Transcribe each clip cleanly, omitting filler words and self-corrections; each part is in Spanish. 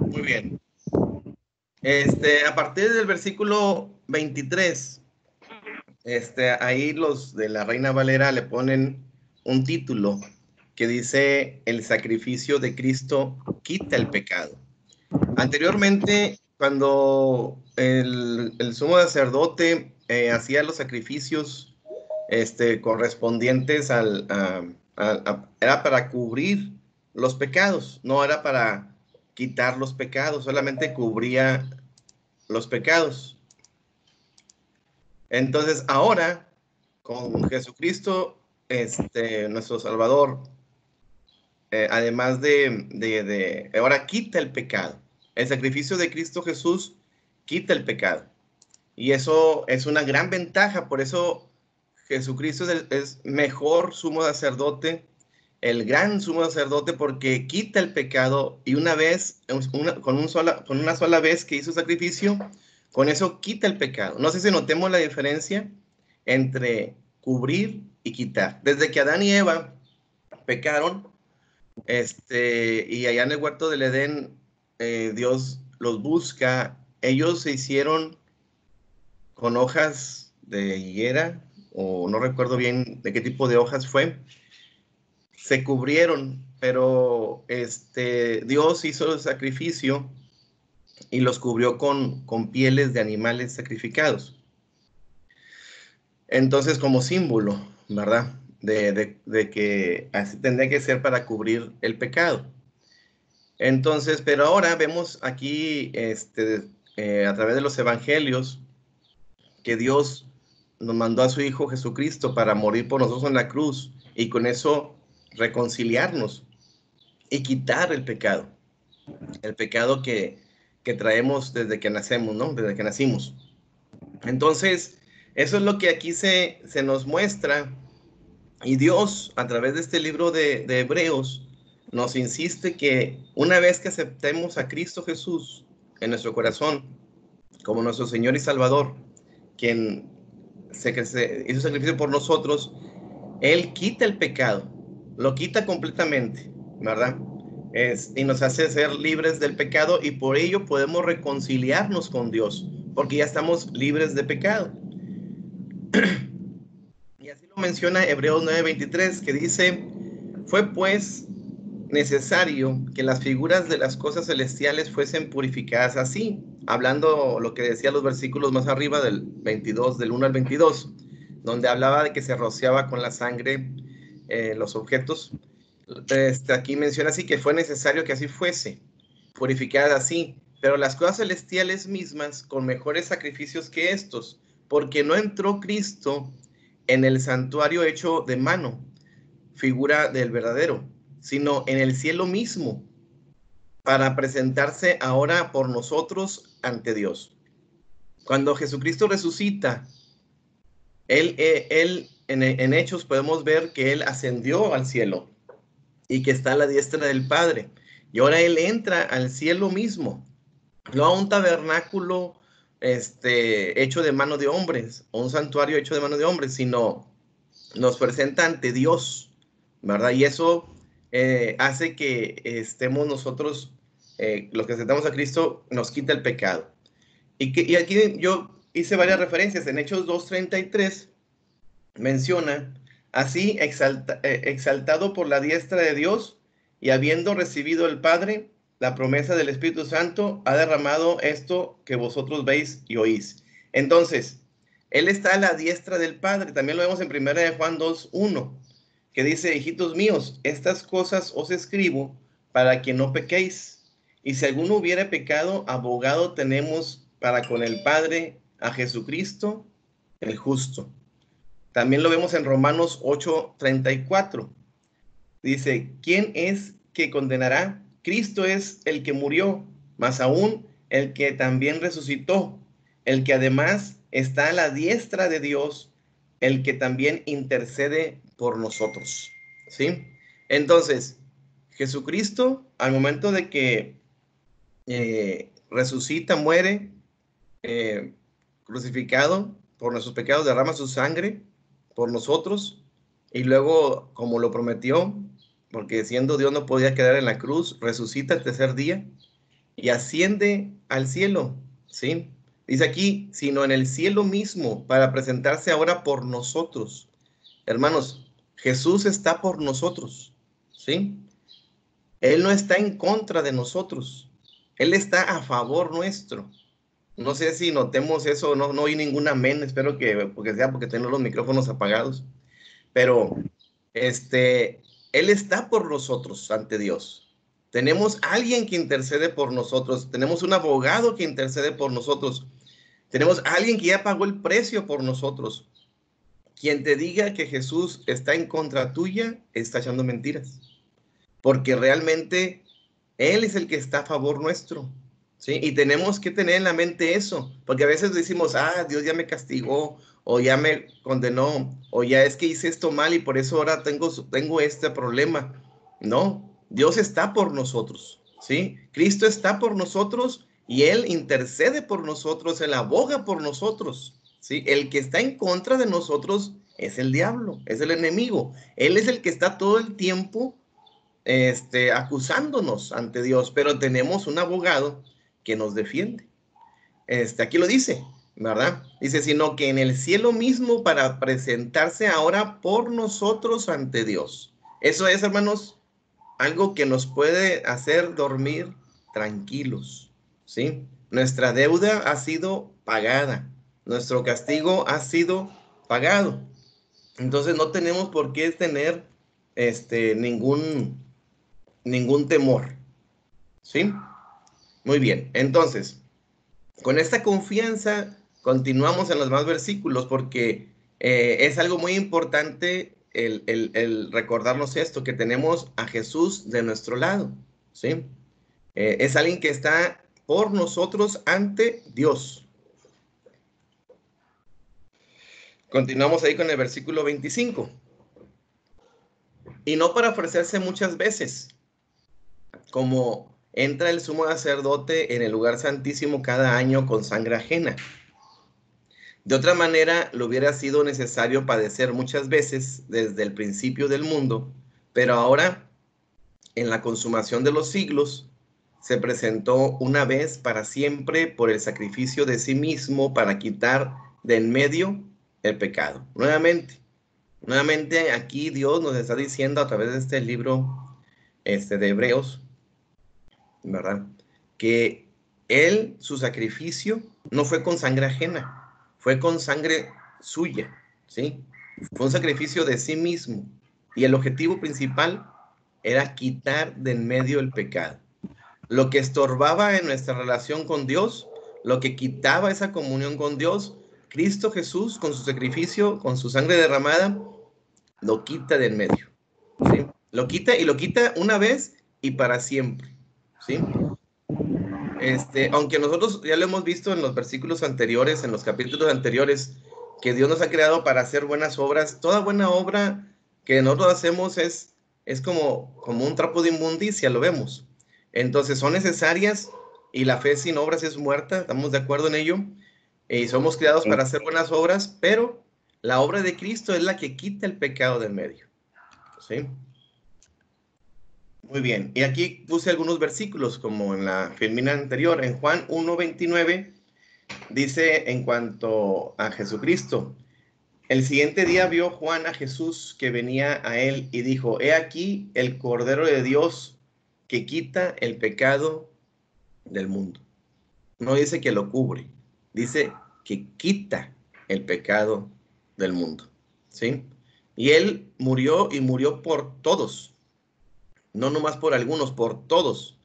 Muy bien. A partir del versículo 23, ahí los de la Reina Valera le ponen un título que dice: el sacrificio de Cristo quita el pecado. Anteriormente, cuando el sumo sacerdote hacía los sacrificios correspondientes era para cubrir los pecados, no era para quitar los pecados, solamente cubría los pecados. Entonces, ahora, con Jesucristo, nuestro Salvador, además ahora quita el pecado. El sacrificio de Cristo Jesús quita el pecado. Y eso es una gran ventaja. Por eso Jesucristo es mejor sumo sacerdote, el gran sumo sacerdote, porque quita el pecado, y una vez, con una sola vez que hizo sacrificio, con eso quita el pecado. No sé si notemos la diferencia entre cubrir y quitar. Desde que Adán y Eva pecaron, y allá en el huerto del Edén, Dios los busca. Ellos se hicieron con hojas de higuera, o no recuerdo bien de qué tipo de hojas fue. Se cubrieron, pero Dios hizo el sacrificio y los cubrió con pieles de animales sacrificados. Entonces, como símbolo, ¿verdad? De que así tendría que ser para cubrir el pecado. Entonces, pero ahora vemos aquí, a través de los evangelios, que Dios nos mandó a su Hijo Jesucristo para morir por nosotros en la cruz, y con eso reconciliarnos y quitar el pecado que traemos desde que nacemos, ¿no? Desde que nacimos. Entonces, eso es lo que aquí se nos muestra, y Dios, a través de este libro de Hebreos, nos insiste que una vez que aceptemos a Cristo Jesús en nuestro corazón como nuestro Señor y Salvador, quien que se hizo sacrificio por nosotros, Él quita el pecado, lo quita completamente, ¿verdad? Y nos hace ser libres del pecado, y por ello podemos reconciliarnos con Dios, porque ya estamos libres de pecado. Y así lo menciona Hebreos 9:23, que dice: fue pues necesario que las figuras de las cosas celestiales fuesen purificadas así, hablando lo que decía los versículos más arriba del 22, del 1 al 22, donde hablaba de que se rociaba con la sangre los objetos. Aquí menciona así que fue necesario que así fuese, purificadas así, pero las cosas celestiales mismas con mejores sacrificios que estos, porque no entró Cristo en el santuario hecho de mano, figura del verdadero, sino en el cielo mismo, para presentarse ahora por nosotros ante Dios. Cuando Jesucristo resucita, él en Hechos podemos ver que Él ascendió al cielo y que está a la diestra del Padre. Y ahora Él entra al cielo mismo, no a un tabernáculo hecho de mano de hombres, o un santuario hecho de mano de hombres, sino nos presenta ante Dios, ¿verdad? Y eso hace que estemos nosotros, los que aceptamos a Cristo, nos quita el pecado. Y aquí yo hice varias referencias. En Hechos 2:33 menciona: así exaltado por la diestra de Dios, y habiendo recibido el Padre la promesa del Espíritu Santo, ha derramado esto que vosotros veis y oís. Entonces, Él está a la diestra del Padre. También lo vemos en 1 Juan 2:1, que dice: hijitos míos, estas cosas os escribo para que no pequéis. Y si alguno hubiere pecado, abogado tenemos para con el Padre, a Jesucristo el justo. También lo vemos en Romanos 8:34. Dice: ¿quién es que condenará? Cristo es el que murió, más aún el que también resucitó, el que además está a la diestra de Dios, el que también intercede por nosotros. ¿Sí? Entonces, Jesucristo, al momento de que resucita, muere, crucificado por nuestros pecados, derrama su sangre por nosotros, y luego, como lo prometió, porque siendo Dios no podía quedar en la cruz, resucita el tercer día, y asciende al cielo, ¿sí? Dice aquí, sino en el cielo mismo, para presentarse ahora por nosotros. Hermanos, Jesús está por nosotros, ¿sí? Él no está en contra de nosotros. Él está a favor nuestro. No sé si notemos eso, no oí ningún amén, espero que porque tengo los micrófonos apagados. Pero Él está por nosotros ante Dios. Tenemos alguien que intercede por nosotros, tenemos un abogado que intercede por nosotros, tenemos alguien que ya pagó el precio por nosotros. Quien te diga que Jesús está en contra tuya, está echando mentiras, porque realmente Él es el que está a favor nuestro, ¿sí? Y tenemos que tener en la mente eso, porque a veces decimos, Dios ya me castigó, o ya me condenó, o ya es que hice esto mal y por eso ahora tengo este problema. No, Dios está por nosotros, ¿sí? Cristo está por nosotros y Él intercede por nosotros, Él aboga por nosotros, ¿sí? El que está en contra de nosotros es el diablo, es el enemigo. Él es el que está todo el tiempo acusándonos ante Dios, pero tenemos un abogado que nos defiende. Aquí lo dice, ¿verdad? Dice, sino que en el cielo mismo para presentarse ahora por nosotros ante Dios. Eso es, hermanos, algo que nos puede hacer dormir tranquilos, ¿sí? Nuestra deuda ha sido pagada, nuestro castigo ha sido pagado. Entonces no tenemos por qué tener ningún temor, ¿sí? Muy bien, entonces, con esta confianza continuamos en los más versículos porque es algo muy importante el recordarnos esto, que tenemos a Jesús de nuestro lado, ¿sí? Es alguien que está por nosotros ante Dios. Continuamos ahí con el versículo 25. Y no para ofrecerse muchas veces, como entra el sumo sacerdote en el lugar santísimo cada año con sangre ajena. De otra manera, le hubiera sido necesario padecer muchas veces desde el principio del mundo, pero ahora, en la consumación de los siglos, se presentó una vez para siempre por el sacrificio de sí mismo para quitar de en medio el pecado. Nuevamente aquí Dios nos está diciendo a través de este libro de Hebreos, ¿verdad? Que su sacrificio no fue con sangre ajena, fue con sangre suya, ¿sí? Fue un sacrificio de sí mismo. Y el objetivo principal era quitar de en medio el pecado. Lo que estorbaba en nuestra relación con Dios, lo que quitaba esa comunión con Dios, Cristo Jesús, con su sacrificio, con su sangre derramada, lo quita de en medio, ¿sí? Lo quita y lo quita una vez y para siempre, ¿sí? Aunque nosotros ya lo hemos visto en los versículos anteriores, en los capítulos anteriores, que Dios nos ha creado para hacer buenas obras. Toda buena obra que nosotros hacemos es como un trapo de inmundicia, lo vemos. Entonces son necesarias y la fe sin obras es muerta, estamos de acuerdo en ello. Y somos creados para hacer buenas obras, pero la obra de Cristo es la que quita el pecado del medio, ¿sí? Muy bien, y aquí puse algunos versículos como en la filmina anterior, en Juan 1:29, dice en cuanto a Jesucristo, el siguiente día vio Juan a Jesús que venía a él y dijo, he aquí el Cordero de Dios que quita el pecado del mundo. No dice que lo cubre, dice que quita el pecado del mundo, ¿sí? Y él murió y murió por todos. No nomás por algunos, por todos,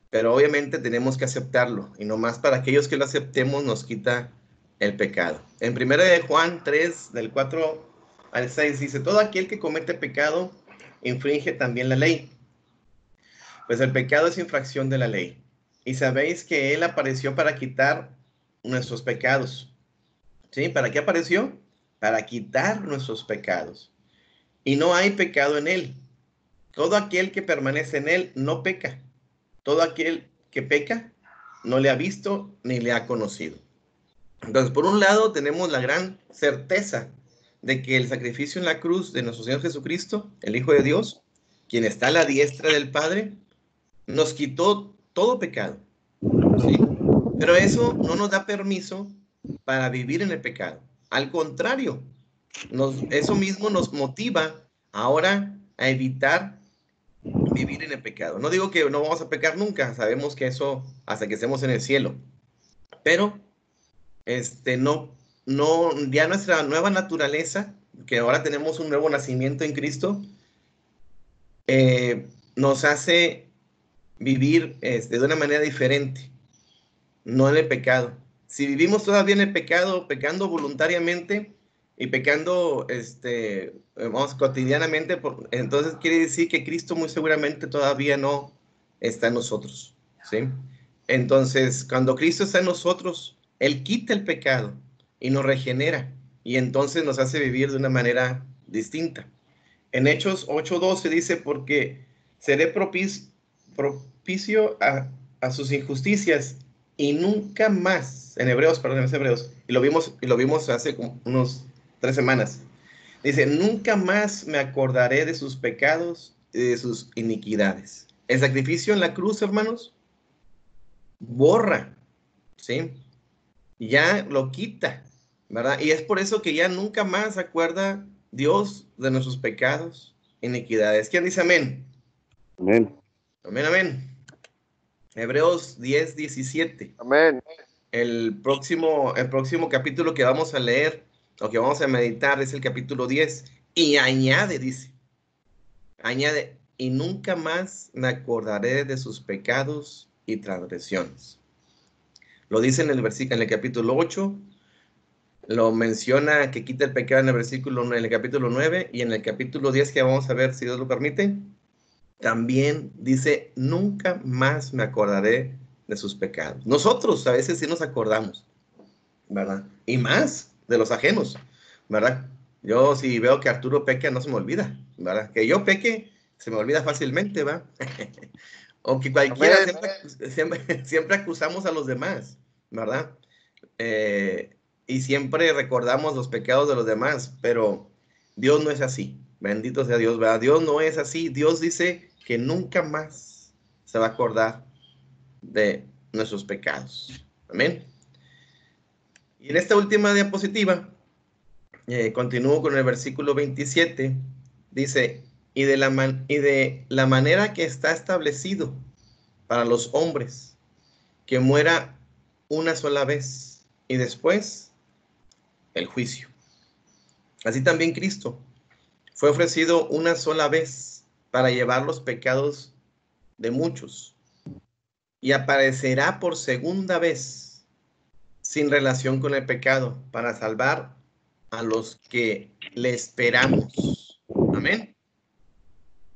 pero obviamente tenemos que aceptarlo, y nomás para aquellos que lo aceptemos nos quita el pecado. En 1 de Juan 3, del 4 al 6, dice, todo aquel que comete pecado infringe también la ley, pues el pecado es infracción de la ley. Y sabéis que Él apareció para quitar nuestros pecados. ¿Sí? ¿Para qué apareció? Para quitar nuestros pecados. Y no hay pecado en Él. Todo aquel que permanece en Él no peca. Todo aquel que peca no le ha visto ni le ha conocido. Entonces, por un lado, tenemos la gran certeza de que el sacrificio en la cruz de nuestro Señor Jesucristo, el Hijo de Dios, quien está a la diestra del Padre, nos quitó todo pecado. ¿sí? Pero eso no nos da permiso para vivir en el pecado. Al contrario, eso mismo nos motiva ahora a evitar vivir en el pecado. No digo que no vamos a pecar nunca, sabemos que eso hasta que estemos en el cielo, pero ya nuestra nueva naturaleza, que ahora tenemos un nuevo nacimiento en Cristo, nos hace vivir de una manera diferente, no en el pecado. Si vivimos todavía en el pecado, pecando voluntariamente y pecando vamos, cotidianamente, entonces quiere decir que Cristo muy seguramente todavía no está en nosotros, ¿sí? Entonces, cuando Cristo está en nosotros, Él quita el pecado y nos regenera, y entonces nos hace vivir de una manera distinta. En Hechos 8:12 dice, porque seré propicio a sus injusticias y nunca más, en Hebreos, perdón, es Hebreos, y lo vimos hace como unos 3 semanas. Dice, nunca más me acordaré de sus pecados y de sus iniquidades. El sacrificio en la cruz, hermanos, borra, ¿sí? Ya lo quita, ¿verdad? Y es por eso que ya nunca más se acuerda Dios de nuestros pecados, iniquidades. ¿Quién dice amén? Amén. Amén, amén. Hebreos 10:17. Amén. El próximo capítulo que vamos a leer, o que vamos a meditar, es el capítulo 10. Y añade, y nunca más me acordaré de sus pecados y transgresiones. Lo dice en el capítulo 8, lo menciona que quita el pecado en el capítulo 9, y en el capítulo 10 que vamos a ver, si Dios lo permite, también dice, nunca más me acordaré de sus pecados. Nosotros a veces sí nos acordamos, ¿verdad? Y más de los ajenos, ¿verdad? Yo si veo que Arturo peca, no se me olvida, ¿verdad? Que yo peque, se me olvida fácilmente, ¿va? O que cualquiera, siempre acusamos a los demás, ¿verdad? Y siempre recordamos los pecados de los demás, pero Dios no es así. Bendito sea Dios, ¿verdad? Dios no es así. Dios dice que nunca más se va a acordar de nuestros pecados. Amén. Y en esta última diapositiva, continúo con el versículo 27. Dice, y de la manera que está establecido para los hombres, que muera una sola vez y después el juicio. Así también Cristo fue ofrecido una sola vez para llevar los pecados de muchos, y aparecerá por segunda vez sin relación con el pecado para salvar a los que le esperamos. Amén.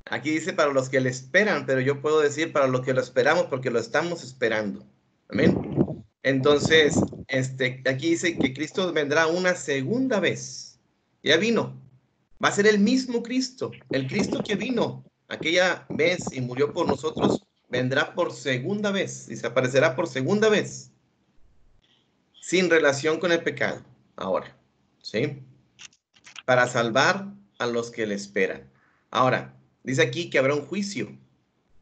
Aquí dice para los que le esperan, pero yo puedo decir para los que lo esperamos porque lo estamos esperando. Amén. Entonces, aquí dice que Cristo vendrá una segunda vez. Ya vino. Va a ser el mismo Cristo. El Cristo que vino aquella vez y murió por nosotros, vendrá por segunda vez y se aparecerá por segunda vez sin relación con el pecado. Ahora, ¿sí? Para salvar a los que le esperan. Ahora, dice aquí que habrá un juicio,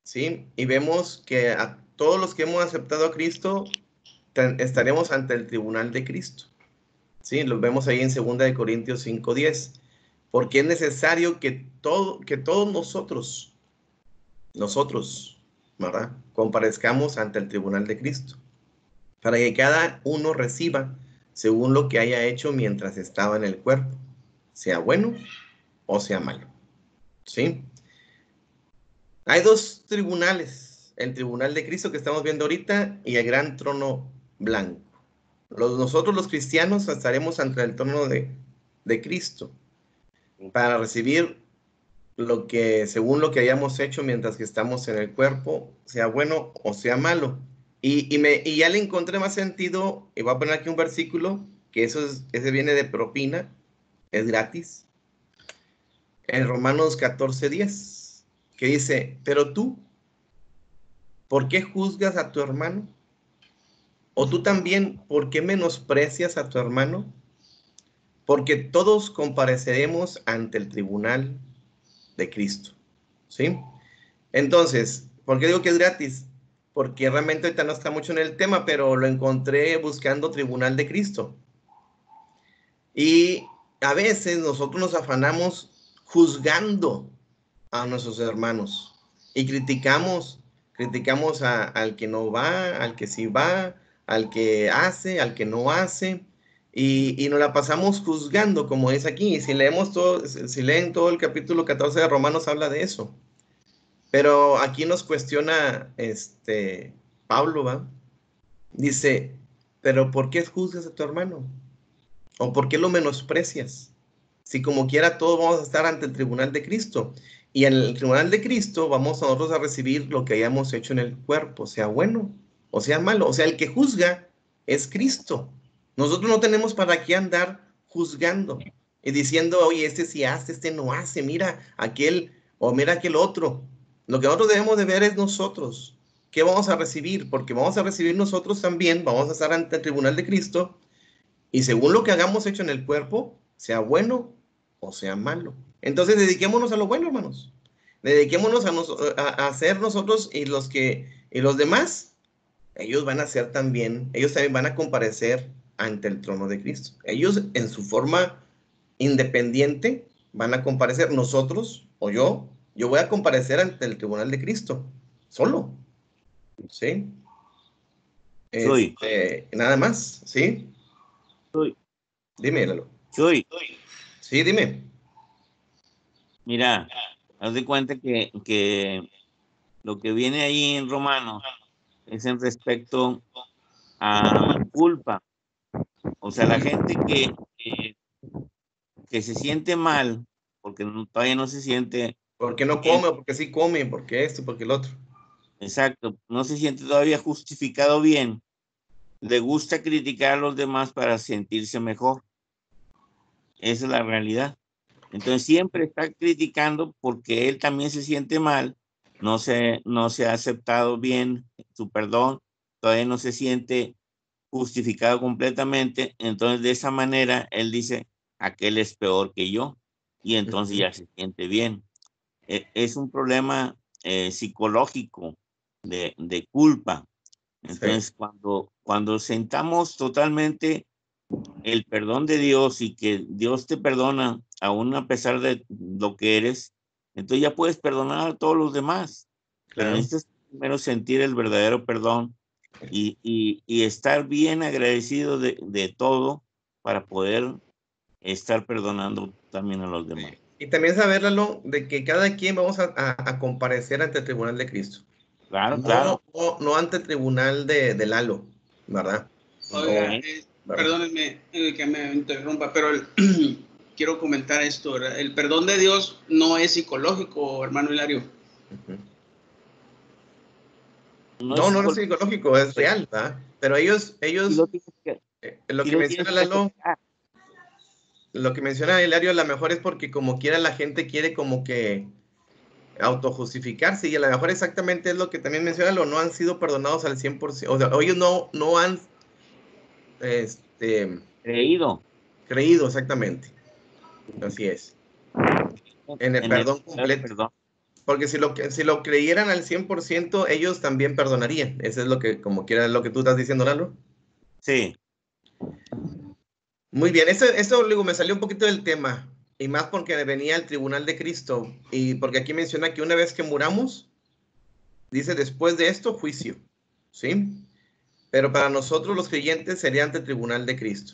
¿sí? Y vemos que a todos los que hemos aceptado a Cristo estaremos ante el tribunal de Cristo, ¿sí? Lo vemos ahí en 2 Corintios 5:10, porque es necesario que todos nosotros, ¿verdad?, comparezcamos ante el tribunal de Cristo, para que cada uno reciba según lo que haya hecho mientras estaba en el cuerpo, sea bueno o sea malo, ¿sí? Hay dos tribunales, el tribunal de Cristo que estamos viendo ahorita y el gran trono blanco. Nosotros los cristianos estaremos ante el trono de Cristo para recibir según lo que hayamos hecho mientras que estamos en el cuerpo, sea bueno o sea malo. Y ya le encontré más sentido, y voy a poner aquí un versículo, que ese viene de propina, es gratis, en Romanos 14:10, que dice, pero tú, ¿por qué juzgas a tu hermano? ¿O tú también, por qué menosprecias a tu hermano? Porque todos compareceremos ante el tribunal de Cristo, ¿sí? Entonces, ¿por qué digo que es gratis? porque realmente ahorita no está mucho en el tema, pero lo encontré buscando Tribunal de Cristo. Y a veces nosotros nos afanamos juzgando a nuestros hermanos y criticamos al que no va, al que sí va, al que hace, al que no hace, y nos la pasamos juzgando, como es aquí. Y si leemos todo, si leen todo el capítulo 14 de Romanos, habla de eso. Pero aquí nos cuestiona Pablo, ¿va? Dice, pero ¿por qué juzgas a tu hermano? ¿O por qué lo menosprecias? Si como quiera todos vamos a estar ante el tribunal de Cristo. Y en el tribunal de Cristo vamos nosotros a recibir lo que hayamos hecho en el cuerpo, sea bueno o sea malo. O sea, el que juzga es Cristo. Nosotros no tenemos para qué andar juzgando y diciendo, oye, este sí hace, este no hace, mira aquel o mira aquel otro. Lo que nosotros debemos de ver es nosotros. ¿Qué vamos a recibir? Porque vamos a recibir nosotros también, vamos a estar ante el tribunal de Cristo y según lo que hagamos hecho en el cuerpo, sea bueno o sea malo. Entonces dediquémonos a lo bueno, hermanos. Dediquémonos a hacer nosotros y los demás, ellos van a ser también, ellos también van a comparecer ante el trono de Cristo. Ellos en su forma independiente van a comparecer. Nosotros o yo voy a comparecer ante el tribunal de Cristo, solo. ¿Sí? Soy. Nada más, ¿sí? Soy. Dime, Lalo. Soy. Sí, dime. Mira, haz de cuenta que lo que viene ahí en Romanos es en respecto a culpa. O sea, la gente que se siente mal, porque todavía no se siente, ¿Por qué no come? ¿Por qué sí come? ¿Por qué esto? ¿Por qué el otro? exacto, no se siente todavía justificado bien, le gusta criticar a los demás para sentirse mejor. Esa es la realidad. Entonces siempre está criticando porque él también se siente mal, no se ha aceptado bien su perdón, todavía no se siente justificado completamente. Entonces de esa manera él dice, aquel es peor que yo, y entonces ya se siente bien. Es un problema psicológico de culpa. Entonces Sí. cuando sentamos totalmente el perdón de Dios y que Dios te perdona aún a pesar de lo que eres, entonces ya puedes perdonar a todos los demás. Pero Claro. necesitas primero sentir el verdadero perdón y estar bien agradecido de todo para poder estar perdonando también a los demás. Y también saber, Lalo, de que cada quien vamos a comparecer ante el tribunal de Cristo. Claro, No, claro. no ante el tribunal de Lalo, ¿verdad? Oiga, Ok. ¿Verdad? perdónenme que me interrumpa, pero quiero comentar esto, ¿verdad? El perdón de Dios no es psicológico, hermano Hilario. Ujú. No es No, no es psicológico, psicológico, es pero real, ¿verdad? Pero ellos, sí lo tienes que, lo sí que lo tienes menciona que Lalo, aceptar. lo que menciona Hilario, a lo mejor es porque como quiera la gente quiere como que autojustificarse y a lo mejor exactamente es lo que también menciona Lalo, no han sido perdonados al 100%, o sea, ellos no han este, Creído creído exactamente, así es, en el en el perdón completo. perdón. Porque si lo creyeran al 100%, ellos también perdonarían. Eso es lo que, como quiera, lo que tú estás diciendo, Lalo. Sí. Muy bien, esto luego me salió un poquito del tema, y más porque venía el tribunal de Cristo, y porque aquí menciona que una vez que muramos, dice después de esto, juicio, ¿sí? Pero para nosotros los creyentes sería ante el tribunal de Cristo.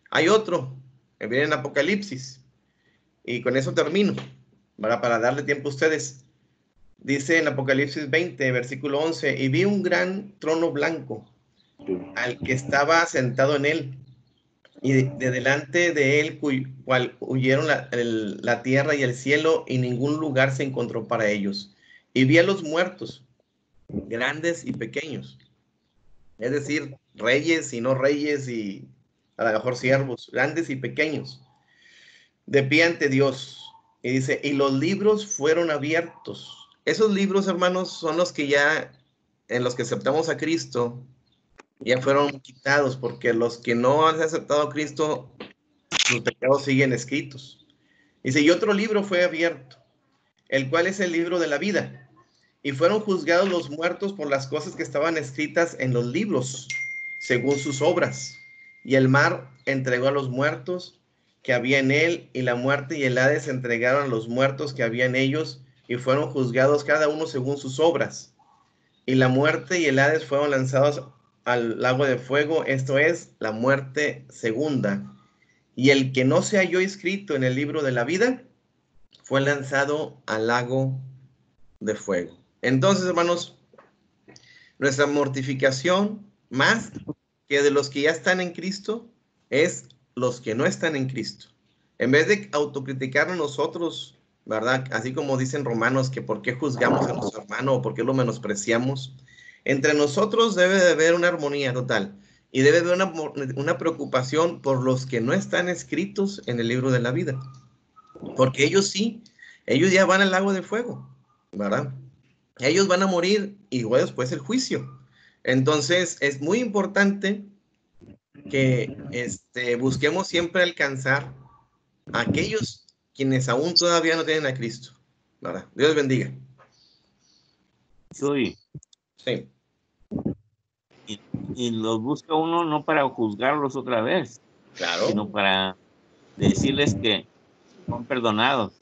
Hay otro, que viene en Apocalipsis, y con eso termino, para darle tiempo a ustedes. Dice en Apocalipsis 20, versículo 11, y vi un gran trono blanco al que estaba sentado en él, y de delante de él cual huyeron la tierra y el cielo, y ningún lugar se encontró para ellos. Y vi a los muertos, grandes y pequeños, es decir, reyes y no reyes, y a lo mejor siervos, grandes y pequeños, de pie ante Dios. Y dice, y los libros fueron abiertos. Esos libros, hermanos, son los que ya, en los que aceptamos a Cristo, ya fueron quitados, porque los que no han aceptado a Cristo, sus pecados siguen escritos. Dice, y otro libro fue abierto, el cual es el libro de la vida. y fueron juzgados los muertos por las cosas que estaban escritas en los libros, según sus obras. Y el mar entregó a los muertos que había en él, y la muerte y el Hades entregaron a los muertos que había en ellos, y fueron juzgados cada uno según sus obras. Y la muerte y el Hades fueron lanzados al lago de fuego, esto es, la muerte segunda. Y el que no se halló inscrito en el libro de la vida fue lanzado al lago de fuego. Entonces, hermanos, nuestra mortificación, más que de los que ya están en Cristo, es los que no están en Cristo. En vez de autocriticarnos nosotros, ¿verdad? Así como dicen Romanos, que por qué juzgamos a nuestro hermano o por qué lo menospreciamos. Entre nosotros debe de haber una armonía total y debe de haber una preocupación por los que no están escritos en el libro de la vida. Porque ellos sí, ellos ya van al lago de fuego, ¿verdad? Ellos van a morir y luego después el juicio. Entonces es muy importante que busquemos siempre alcanzar a aquellos quienes aún todavía no tienen a Cristo, ¿verdad? Dios bendiga. Sí. Sí. Y los busca uno no para juzgarlos otra vez, Claro. sino para decirles que son perdonados.